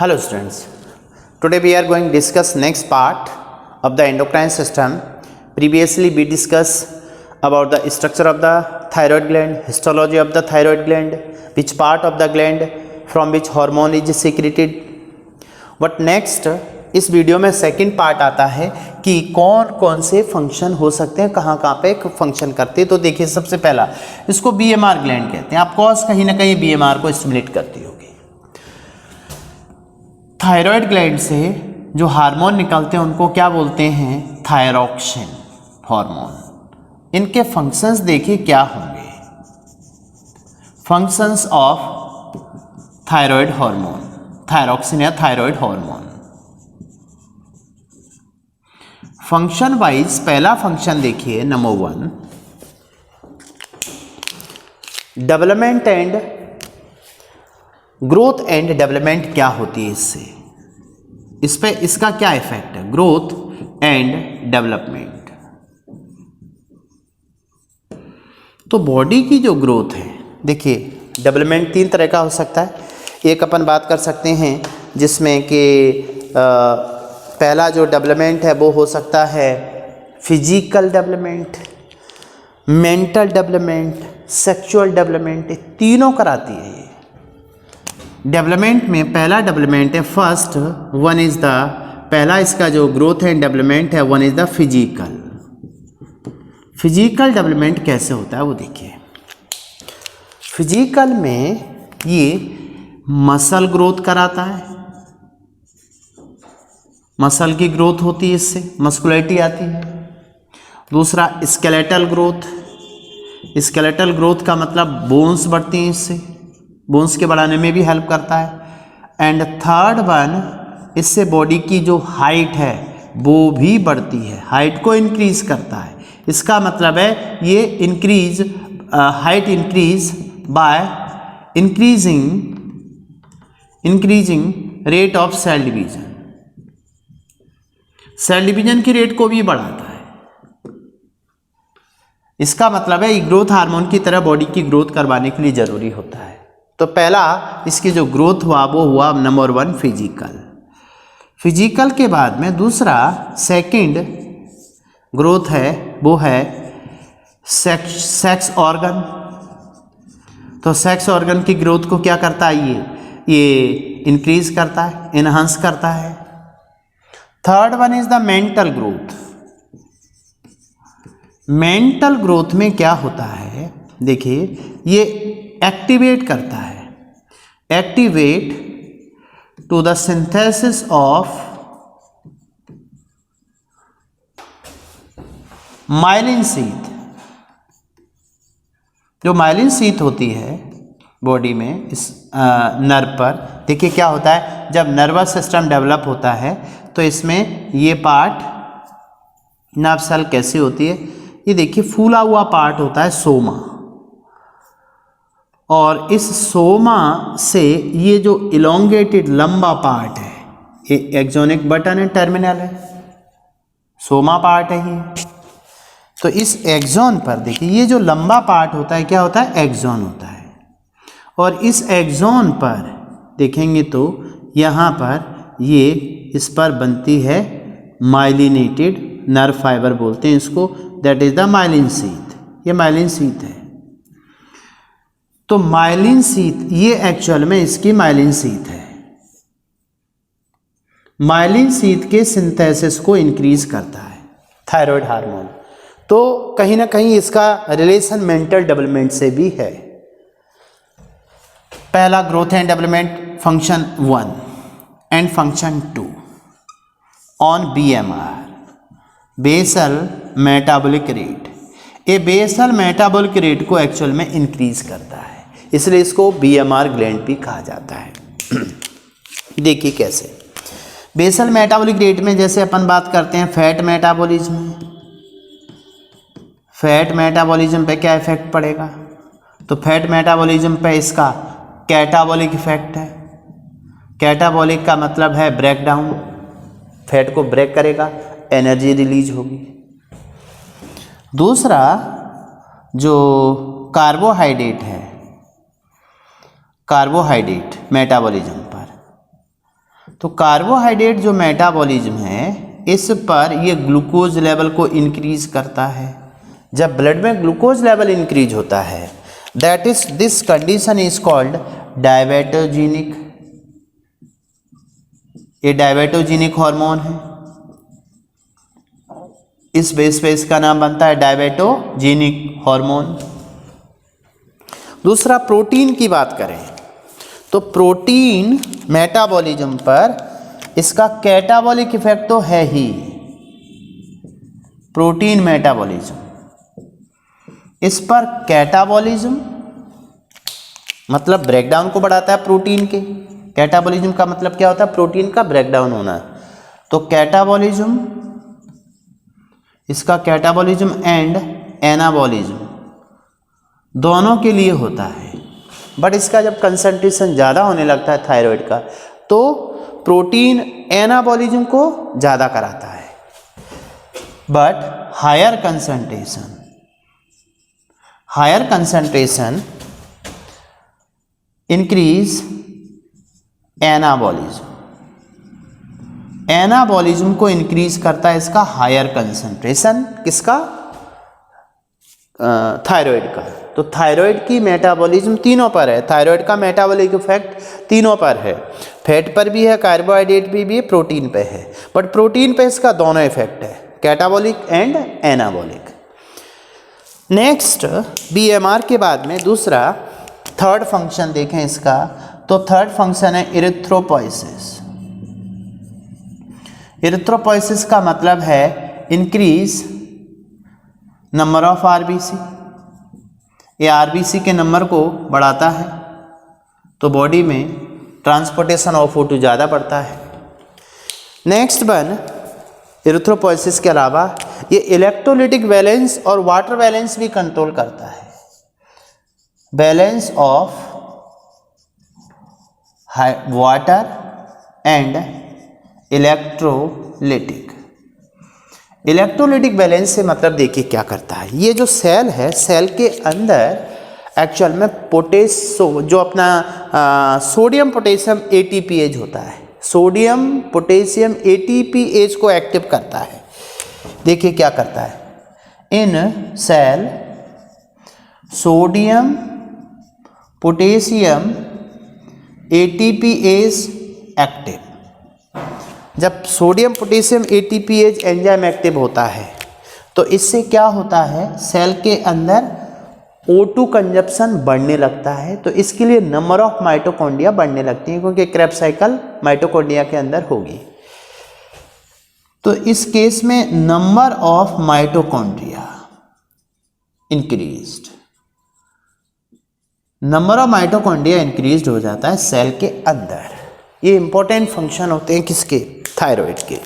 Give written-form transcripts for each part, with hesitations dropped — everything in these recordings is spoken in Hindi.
Hello students, today we are going to discuss next part of the endocrine system. Previously we discussed about the structure of the thyroid gland, histology of the thyroid gland, which part of the gland from which hormone is secreted. But next इस वीडियो में सेकंड पार्ट आता है कि कौन कौन से फंक्शन हो सकते हैं, कहाँ कहाँ पे फंक्शन करते हैं। तो देखिए सबसे पहला इसको बीएमआर ग्लैंड कहते हैं। आपको कहीं ना कहीं बीएमआर को स्टिमुलेट करती होगी। थायराइड ग्लैंड से जो हार्मोन निकलते हैं उनको क्या बोलते हैं? Thyroxine hormone. इनके फंक्शंस देखिए क्या होंगे। Functions of thyroid hormone, thyroxine या थायराइड हार्मोन। फंक्शन वाइज पहला फंक्शन देखिए, number 1 development and growth and development क्या होती है इससे, इस पे इसका क्या इफेक्ट है? Growth and development. तो बॉडी की जो ग्रोथ है, देखिए डेवलपमेंट 3 तरह का हो सकता है। एक अपन बात कर सकते हैं जिसमें कि पहला जो डेवलपमेंट है वो हो सकता है physical development, mental development, sexual development, तीनों कराती है ये। डेवलपमेंट में पहला डेवलपमेंट है फर्स्ट वन इज द, पहला इसका जो ग्रोथ एंड डेवलपमेंट है one is the physical. Physical development कैसे होता है वो देखिए। फिजिकल में ये मसल ग्रोथ कराता है, मसल की ग्रोथ होती है, इससे मस्कुलरिटी आती है। दूसरा स्केलेटल ग्रोथ, स्केलेटल ग्रोथ का मतलब बोन्स बढ़ती हैं, इससे बोन्स के बढ़ाने में भी हेल्प करता है। एंड थर्ड वन, इससे बॉडी की जो हाइट है वो भी बढ़ती है, हाइट को इंक्रीज करता है। इसका मतलब है ये increase height increase by increasing rate of cell division, cell division की रेट को भी बढ़ाता है। इसका मतलब है ये ग्रोथ हार्मोन की तरह बॉडी की ग्रोथ करवाने के लिए जरूरी होता है। तो पहला इसकी जो ग्रोथ हुआ वो हुआ नंबर 1 फिजिकल। फिजिकल के बाद में दूसरा सेकंड ग्रोथ है वो है सेक्स ऑर्गन। तो सेक्स ऑर्गन की ग्रोथ को क्या करता है? ये इंक्रीज करता है, एनहांस करता है। Third one is the mental growth. Mental growth में क्या होता है देखिए, ये एक्टिवेट करता है, activate to the synthesis of myelin sheath. जो माइलिन शीथ होती है बॉडी में इस नर्व पर, देखिए क्या होता है जब नर्वस सिस्टम डेवलप होता है तो इसमें ये पार्ट नर्व सेल कैसी होती है, ये देखिए फूला हुआ पार्ट होता है सोमा, और इस सोमा से ये जो इलोंगेटेड लंबा पार्ट है ये एक्सोनिक बटन है, टर्मिनल है, सोमा पार्ट है ये। तो इस एक्सोन पर देखिए ये जो लंबा पार्ट होता है क्या होता है? एक्सोन होता है। और इस एक्सोन पर देखेंगे तो यहाँ पर ये इस पर बनती है माइलिनेटेड नर्व फाइबर बोलते हैं इसको, that is the myelin sheath. ये माइलिन शीथ है। तो माइलिन शीथ ये एक्चुअल में इसकी माइलिन शीथ है। माइलिन शीथ के सिंथेसिस को इंक्रीज करता है थायराइड हार्मोन। तो कहीं ना कहीं इसका रिलेशन मेंटल डेवलपमेंट से भी है। पहला growth and development function 1 and function 2 on BMR, basal metabolic rate. ये बेसल मेटाबॉलिक रेट को एक्चुअल में इंक्रीज करता है, इसलिए इसको बीएमआर ग्लैंड भी कहा जाता है। देखिए कैसे बेसल मेटाबॉलिक रेट में जैसे अपन बात करते हैं फैट मेटाबॉलिज्म, फैट मेटाबॉलिज्म पे क्या इफेक्ट पड़ेगा? तो फैट मेटाबॉलिज्म पे इसका कैटाबॉलिक इफेक्ट है। कैटाबॉलिक का मतलब है ब्रेक डाउन, फैट को ब्रेक करेगा, एनर्जी रिलीज होगी। दूसरा जो कार्बोहाइड्रेट है, कार्बोहाइड्रेट मेटाबॉलिज्म पर, तो कार्बोहाइड्रेट जो मेटाबॉलिज्म है इस पर ये ग्लूकोज लेवल को इंक्रीज करता है। जब ब्लड में ग्लूकोज लेवल इंक्रीज होता है that is this condition is called diabetogenic. ये डायबेटोजेनिक हार्मोन है, इस बेस पे इसका नाम बनता है डायबेटोजेनिक हार्मोन। दूसरा प्रोटीन की बात करें तो प्रोटीन मेटाबॉलिज्म पर इसका कैटाबॉलिक इफेक्ट तो है ही। प्रोटीन मेटाबॉलिज्म इस पर कैटाबॉलिज्म मतलब ब्रेकडाउन को बढ़ाता है प्रोटीन के। कैटाबॉलिज्म का मतलब क्या होता है? प्रोटीन का ब्रेकडाउन होना। तो कैटाबॉलिज्म, इसका कैटाबॉलिज्म एंड एनाबॉलिज्म दोनों के लिए होता है। बट इसका जब कंसंट्रेशन ज़्यादा होने लगता है थायराइड का तो प्रोटीन एनाबॉलिज्म को ज़्यादा कराता है। But higher concentration increase anabolism. Anabolism को इंक्रीज करता है इसका हायर कंसंट्रेशन, किसका? थायराइड का। तो थायराइड की मेटाबॉलिज्म तीनों पर है। थायराइड का मेटाबॉलिक इफेक्ट तीनों पर है, फैट पर भी है, कार्बोहाइड्रेट पे भी है, प्रोटीन पे है। बट प्रोटीन पे इसका दोनों इफेक्ट है, catabolic and anabolic. Next BMR के बाद में दूसरा थर्ड फंक्शन देखें इसका, तो थर्ड फंक्शन है इरिथ्रोपोइसिस। इरिथ्रोपोइसिस का मतलब है इंक्रीज नंबर ऑफ आरबीसी। ये आरबीसी के नंबर को बढ़ाता है तो बॉडी में ट्रांसपोर्टेशन ऑफ O2 ज़्यादा बढ़ता है। नेक्स्ट वन, इरिथ्रोपोइसिस के अलावा ये इलेक्ट्रोलिटिक बैलेंस और वाटर बैलेंस भी कंट्रोल करता है। Balance of water and electrolytic. Electrolytic balance से मतलब देखिए क्या करता है। ये जो सेल है, सेल के अंदर एक्चुअल में जो अपना सोडियम पोटेशियम ATPase होता है, सोडियम पोटेशियम ATPase को एक्टिव करता है। देखिए क्या करता है, in cell sodium potassium ATPase active. जब sodium potassium ATPase enzyme active होता है तो इससे क्या होता है, सेल के अंदर O2 कंजप्शन बढ़ने लगता है। तो इसके लिए नंबर ऑफ माइटोकॉन्ड्रिया बढ़ने लगती हैं क्योंकि क्रेब्स साइकिल माइटोकॉन्ड्रिया के अंदर होगी। तो इस केस में number of mitochondria increased, number of mitochondria increased हो जाता है सेल के अंदर। ये इंपॉर्टेंट फंक्शन होते हैं किसके? थायराइड के।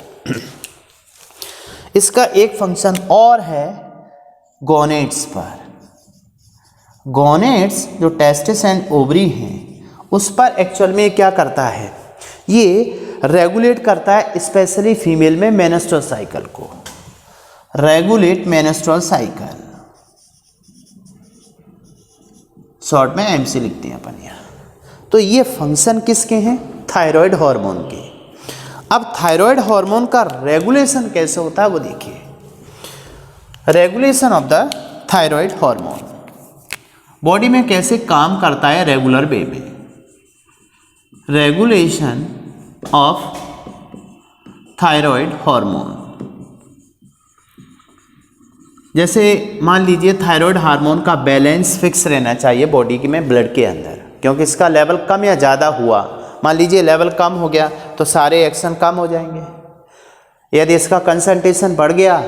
इसका एक फंक्शन और है गोनेड्स पर। गोनेड्स जो टेस्टिस एंड ओवरी हैं उस पर एक्चुअल में क्या करता है, ये रेगुलेट करता है स्पेशली फीमेल में मेंस्ट्रुअल साइकिल को। रेगुलेट मेंस्ट्रुअल साइकिल, शॉर्ट में MC लिखते हैं अपन यहाँ। तो ये फंक्शन किसके हैं? थायराइड हार्मोन के। अब थायराइड हार्मोन का रेगुलेशन कैसे होता है वो देखिए। Regulation of the thyroid hormone body में कैसे काम करता है रेगुलर वे में। रेगुलेशन ऑफ थायराइड हार्मोन, जैसे मान लीजिए थायराइड हार्मोन का बैलेंस फिक्स रहना चाहिए बॉडी में ब्लड के अंदर, क्योंकि इसका लेवल कम या ज़्यादा हुआ, मान लीजिए लेवल कम हो गया तो सारे एक्शन कम हो जाएंगे। यदि इसका कंसंट्रेशन बढ़ गया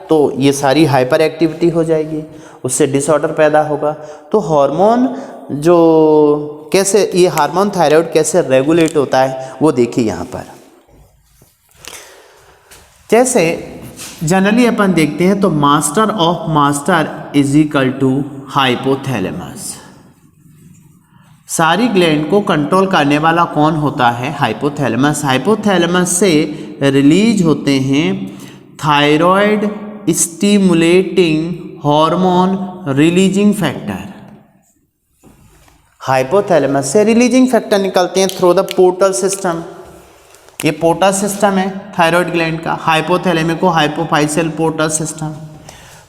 तो ये सारी हाइपर एक्टिविटी हो जाएगी, उससे डिसऑर्डर पैदा होगा। तो हार्मोन जो कैसे, ये हार्मोन थायराइड कैसे रेगुलेट होता है वो देखिए यहाँ पर। जैसे जनरली अपन देखते हैं तो master of master is equal to hypothalamus. सारी ग्लैंड को कंट्रोल करने वाला कौन होता है? हाइपोथैलेमस। हाइपोथैलेमस से रिलीज होते हैं thyroid stimulating hormone releasing factor. Hypothalamus से रिलीजिंग फैक्टर निकलते हैं थ्रू द पोर्टल सिस्टम। ये पोर्टा सिस्टम है थायराइड ग्लैंड का, हाइपोथैलेमिको हाइपोफाइसियल पोर्टा सिस्टम।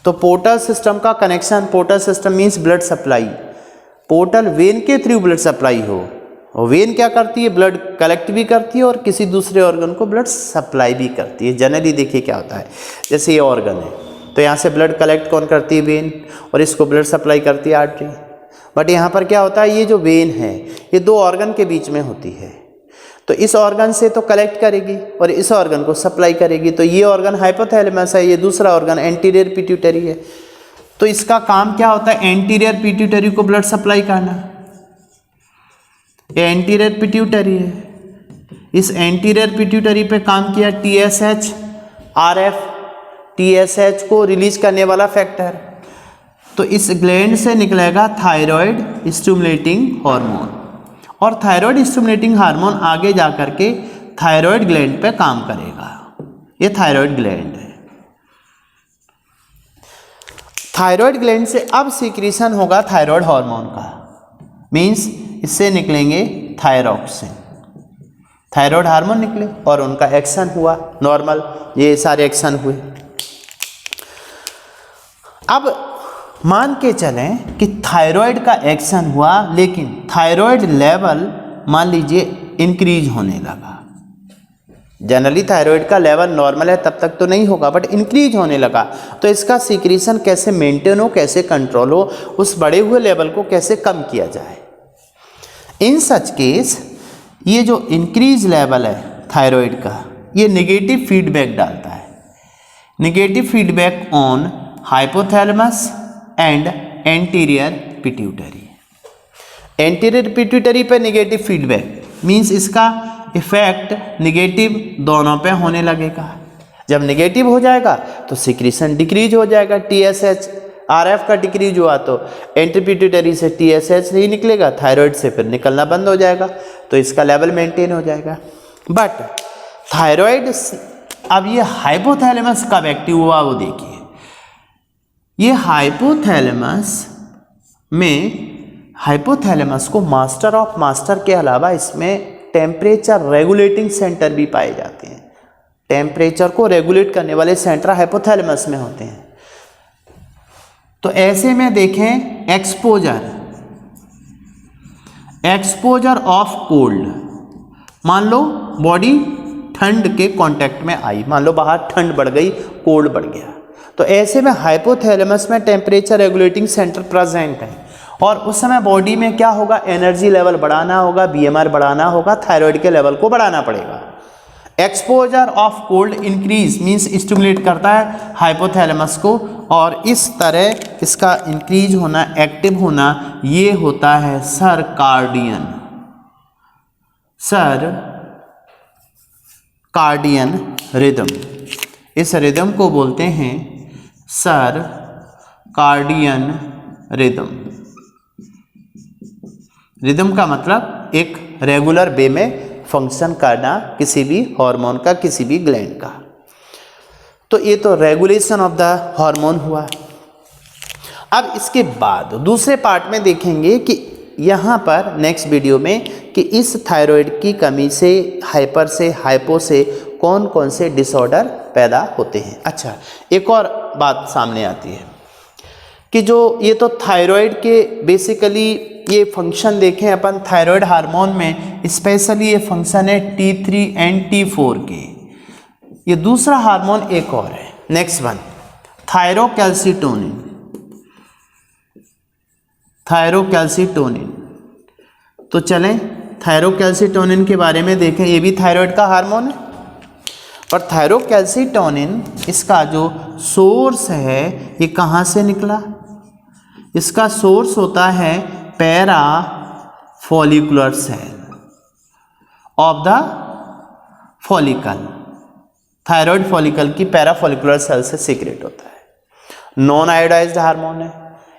तो पोर्टल सिस्टम का connection, portal system means blood supply, portal vein के थ्रू ब्लड सप्लाई हो, और वेन क्या करती है, ब्लड कलेक्ट भी करती है और किसी दूसरे ऑर्गन को ब्लड सप्लाई भी करती है। जनरली देखिए क्या होता है, जैसे ये ऑर्गन है तो यहाँ से ब्लड कलेक्ट कौन करती है, वेन, और इसको ब्लड सप्लाई करती है आर्टरी। बट यहाँ पर क्या होता है, ये जो वेन है ये दो ऑर्गन के बीच में होती है, तो इस ऑर्गन से तो कलेक्ट करेगी और इस ऑर्गन को सप्लाई करेगी। तो ये ऑर्गन हाइपोथैलेमस है, ये दूसरा ऑर्गन एंटीरियर पिट्यूटरी है। तो इसका काम क्या होता है, एंटीरियर पिट्यूटरी को ब्लड सप्लाई करना। ये एंटीरियर पिट्यूटरी है, इस एंटीरियर पिट्यूटरी पे काम किया TSH, RF, TSH को रिलीज करने वाला फैक्टर। तो इस ग्लैंड से निकलेगा थायराइड स्टिमुलेटिंग हार्मोन, और थायराइड स्टिमुलेटिंग हार्मोन आगे जा कर के थायराइड ग्लैंड पे काम करेगा। ये थायराइड ग्लैंड है। थायराइड ग्लैंड से अब सीक्रेशन होगा थायराइड हार्मोन का, मींस इससे निकलेंगे थायरॉक्सिन, थायराइड हार्मोन निकले और उनका एक्शन हुआ नॉर्मल, ये सारे एक्शन हुए। अब मान के चलें कि थायराइड का एक्शन हुआ, लेकिन थायराइड लेवल मान लीजिए इंक्रीज होने लगा। जनरली थायराइड का लेवल नॉर्मल है तब तक तो नहीं होगा, बट इंक्रीज होने लगा, तो इसका सीक्रेशन कैसे मेंटेन हो, कैसे कंट्रोल हो, उस बढ़े हुए लेवल को कैसे कम किया जाए। इन सच केस ये जो इंक्रीज लेवल है थायराइड का, ये नेगेटिव फीडबैक डालता है, negative feedback on hypothalamus and anterior pituitary. Anterior pituitary पे नेगेटिव फीडबैक मींस इसका इफेक्ट नेगेटिव दोनों पे होने लगेगा। जब नेगेटिव हो जाएगा तो सिक्रीशन डिक्रीज हो जाएगा, TSH RF का डिक्रीज हुआ तो एंटीरियर पिट्यूटरी से TSH नहीं निकलेगा, थायराइड से फिर निकलना बंद हो जाएगा, तो इसका लेवल मेंटेन हो जाएगा। बट थायराइड अब ये हाइपोथैलेमस कब एक्टिव हुआ वो देखिए। ये हाइपोथैलेमस में, हाइपोथैलेमस को मास्टर ऑफ मास्टर के अलावा इसमें टेम्परेचर रेगुलेटिंग सेंटर भी पाए जाते हैं। टेम्परेचर को रेगुलेट करने वाले सेंटर हाइपोथैलेमस में होते हैं। तो ऐसे में देखें एक्सपोजर ऑफ कोल्ड, मान लो बॉडी ठंड के कांटेक्ट में आई, मान लो बाहर ठंड बढ़ गई, कोल्ड बढ़ गया, तो ऐसे में हाइपोथैलेमस में टेम्परेचर रेगुलेटिंग सेंटर प्रेजेंट है, और उस समय बॉडी में क्या होगा, एनर्जी लेवल बढ़ाना होगा, BMR बढ़ाना होगा, थायराइड के लेवल को बढ़ाना पड़ेगा। Exposure of cold increase means stimulate करता है हाइपोथैलेमस को, और इस तरह इसका इंक्रीज होना, एक्टिव होना, ये होता है सर्कार्डियन रिदम। इस रिदम को बोलते हैं सर्कार्डियन रिदम। रिदम का मतलब एक रेगुलर वे में फंक्शन करना किसी भी हार्मोन का, किसी भी ग्लैंड का। तो ये तो रेगुलेशन ऑफ द हार्मोन हुआ। अब इसके बाद दूसरे पार्ट में देखेंगे कि यहाँ पर नेक्स्ट वीडियो में कि इस थायराइड की कमी से, हाइपर से, हाइपो से कौन कौन से डिसऑर्डर पैदा होते हैं। अच्छा, एक और बात सामने आती है कि जो ये तो थायराइड के बेसिकली ये फंक्शन देखें अपन थायराइड हार्मोन में, स्पेशली ये फंक्शन है T3 एंड T4 के। ये दूसरा हार्मोन एक और है, नेक्स्ट वन थायरोकैल्सिटोनिन। तो चलें थायरोकैल्सिटोनिन के बारे में देखें। ये भी थायराइड का हार्मोन है, और थायरोकैल्सिटोनिन इसका जो सोर्स है ये कहाँ से निकला, इसका सोर्स होता है para follicular cell of the follicle. Thyroid follicle की पैरा फॉलिकुलर सेल से सीक्रेट होता है। नॉन आयोडाइज्ड हार्मोन है,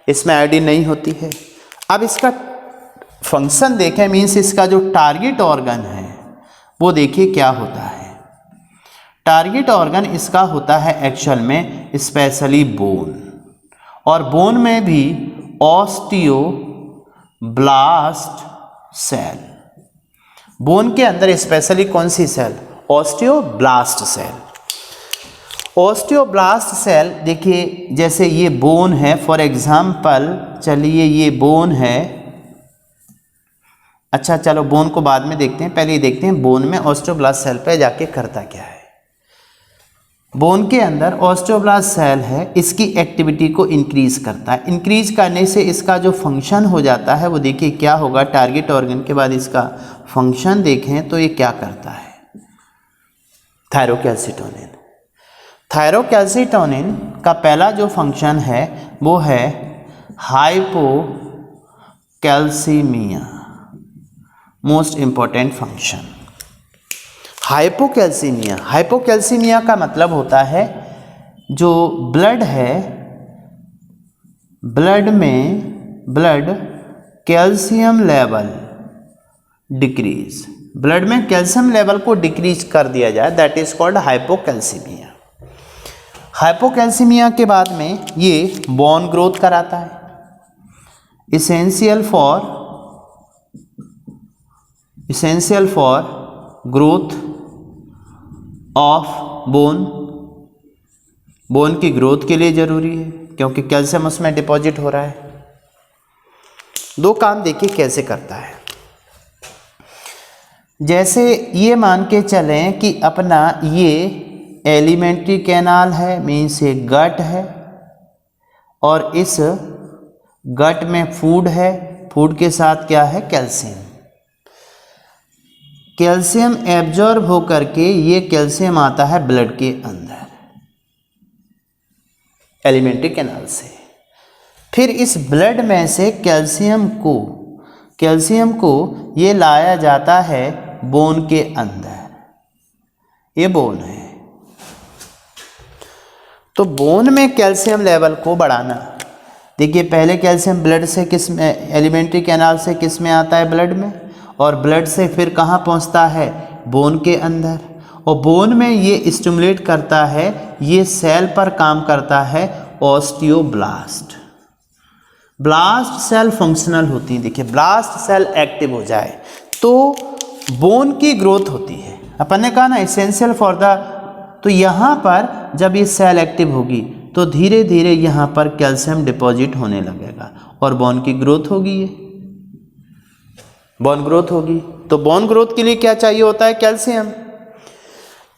इसमें आयोडीन नहीं होती है। अब इसका फंक्शन देखें, मीन्स इसका जो टारगेट ऑर्गन है वो देखिए क्या होता है। टारगेट ऑर्गन इसका होता है एक्चुअल में स्पेशली बोन, और बोन में भी ऑस्टियोब्लास्ट सेल। बोन के अंदर स्पेशली कौन सी cell, osteoblast cell. Osteoblast cell देखिए, जैसे ये बोन है फॉर एग्जाम्पल, चलिए ये बोन है, अच्छा चलो बोन को बाद में देखते हैं, पहले ये देखते हैं बोन में ऑस्टियोब्लास्ट सेल पे जाके करता क्या है। बोन के अंदर ऑस्टियोब्लास्ट सेल है, इसकी एक्टिविटी को इंक्रीज करता है। इंक्रीज करने से इसका जो फंक्शन हो जाता है वो देखिए क्या होगा, टारगेट ऑर्गन के बाद इसका फंक्शन देखें तो ये क्या करता है, थायरोकैल्सिटोनिन। थायरोकैल्सिटोनिन का पहला जो फंक्शन है वो है hypocalcaemia, most important function. Hypocalcaemia, hypocalcaemia का मतलब होता है जो ब्लड है, ब्लड में blood calcium level decrease, blood में कैल्शियम लेवल को डिक्रीज कर दिया जाए, that is called hypocalcaemia. Hypocalcaemia के बाद में ये बोन ग्रोथ कराता है, essential for growth of bone, bone की ग्रोथ के लिए जरूरी है क्योंकि कैल्शियम उसमें डिपॉजिट हो रहा है। दो काम देखिए कैसे करता है, जैसे ये मान के चलें कि अपना ये एलिमेंट्री कैनाल है, मीन्स ये गट है, और इस गट में फूड है, फूड के साथ क्या है, कैल्शियम। कैल्शियम एब्जॉर्ब होकर के ये कैल्शियम आता है ब्लड के अंदर एलिमेंट्री कैनाल से, फिर इस ब्लड में से कैल्शियम को ये लाया जाता है बोन के अंदर, ये बोन है। तो बोन में कैल्शियम लेवल को बढ़ाना, देखिए पहले कैल्शियम ब्लड से किस में, एलिमेंट्री कैनाल से किस में आता है, ब्लड में, और ब्लड से फिर कहाँ पहुँचता है, बोन के अंदर, और बोन में ये स्टिमुलेट करता है, ये सेल पर काम करता है ऑस्टियोब्लास्ट। ब्लास्ट सेल फंक्शनल होती है, देखिए ब्लास्ट सेल एक्टिव हो जाए तो बोन की ग्रोथ होती है। अपन ने कहा ना एसेंशियल फॉर द, तो यहाँ पर जब ये सेल एक्टिव होगी तो धीरे धीरे यहाँ पर कैल्शियम डिपॉजिट होने लगेगा और बोन की ग्रोथ होगी, बोन ग्रोथ होगी। तो बोन ग्रोथ के लिए क्या चाहिए होता है, कैल्शियम।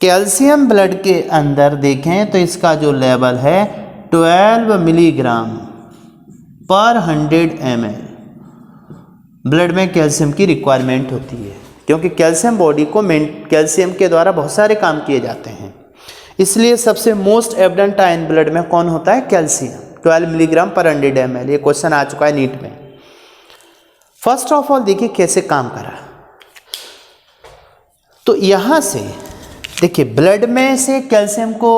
कैल्शियम ब्लड के अंदर देखें तो इसका जो लेवल है 12 मिलीग्राम पर 100 ml ब्लड में कैल्शियम की रिक्वायरमेंट होती है, क्योंकि कैल्शियम बॉडी को कैल्शियम के द्वारा बहुत सारे काम किए जाते हैं, इसलिए सबसे मोस्ट एविडेंट आयन ब्लड में कौन होता है, कैल्शियम। 12 मिलीग्राम पर 100 ml, ये क्वेश्चन आ चुका है नीट में। फर्स्ट ऑफ ऑल देखिए कैसे काम करा, तो यहां से देखिए ब्लड में से कैल्शियम को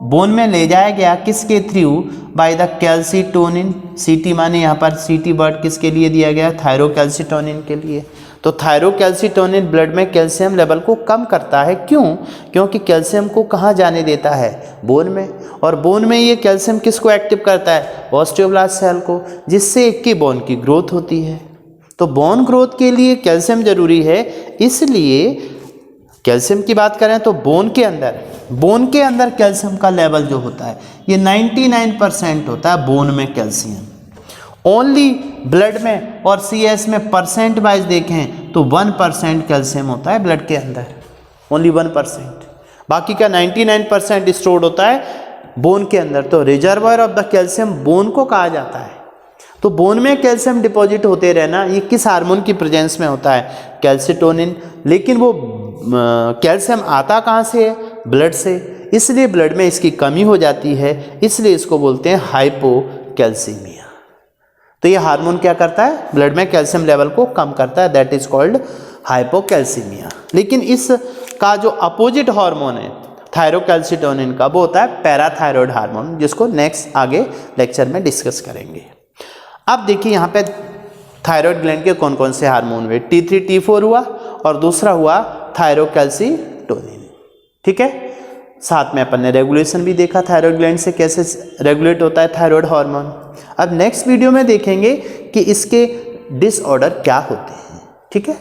बोन में ले जाया गया, किसके थ्रू, बाय द कैल्सिटोनिन। सीटी माने यहाँ पर सीटी वर्ड किसके लिए दिया गया, थायरोकैल्सिटोनिन के लिए। तो थायरोकैल्सिटोनिन ब्लड में कैल्शियम लेवल को कम करता है, क्यों, क्योंकि कैल्शियम को कहाँ जाने देता है, बोन में, और बोन में ये कैल्शियम किसको एक्टिव करता है, ऑस्टियोब्लास्ट सेल को, जिससे एक की बोन की ग्रोथ होती है। तो बोन ग्रोथ के लिए कैल्शियम जरूरी है, इसलिए कैल्शियम की बात करें तो बोन के अंदर कैल्शियम का लेवल जो होता है ये 99% होता है बोन में कैल्शियम। ओनली ब्लड में और सीएस में परसेंट वाइज देखें तो 1% कैल्शियम होता है ब्लड के अंदर, ओनली 1%, बाकी का 99% स्टोर्ड होता है बोन के अंदर। तो reservoir of the calcium bone को कहा जाता है। तो बोन में कैल्शियम डिपॉजिट होते रहना, ये किस हार्मोन की प्रेजेंस में होता है, कैल्सिटोनिन। लेकिन वो कैल्शियम आता कहाँ से है, ब्लड से, इसलिए ब्लड में इसकी कमी हो जाती है, इसलिए इसको बोलते हैं हाइपोकैल्सीमिया। तो ये हार्मोन क्या करता है, ब्लड में कैल्शियम लेवल को कम करता है, दैट इज कॉल्ड हाइपोकैल्सीमिया। लेकिन इसका जो अपोजिट हार्मोन है थायरोकैल्सिटोनिन का, वो होता है पैराथायरॉयड हार्मोन, जिसको नेक्स्ट आगे लेक्चर में डिस्कस करेंगे। अब देखिए यहाँ पे थायराइड ग्लैंड के कौन कौन से हार्मोन हुए, T3 T4 हुआ और दूसरा हुआ थायरोकैल्सिटोनिन, ठीक है। साथ में अपन ने रेगुलेशन भी देखा थायराइड ग्लैंड से कैसे रेगुलेट होता है थायराइड हार्मोन। अब नेक्स्ट वीडियो में देखेंगे कि इसके डिसऑर्डर क्या होते हैं, ठीक है।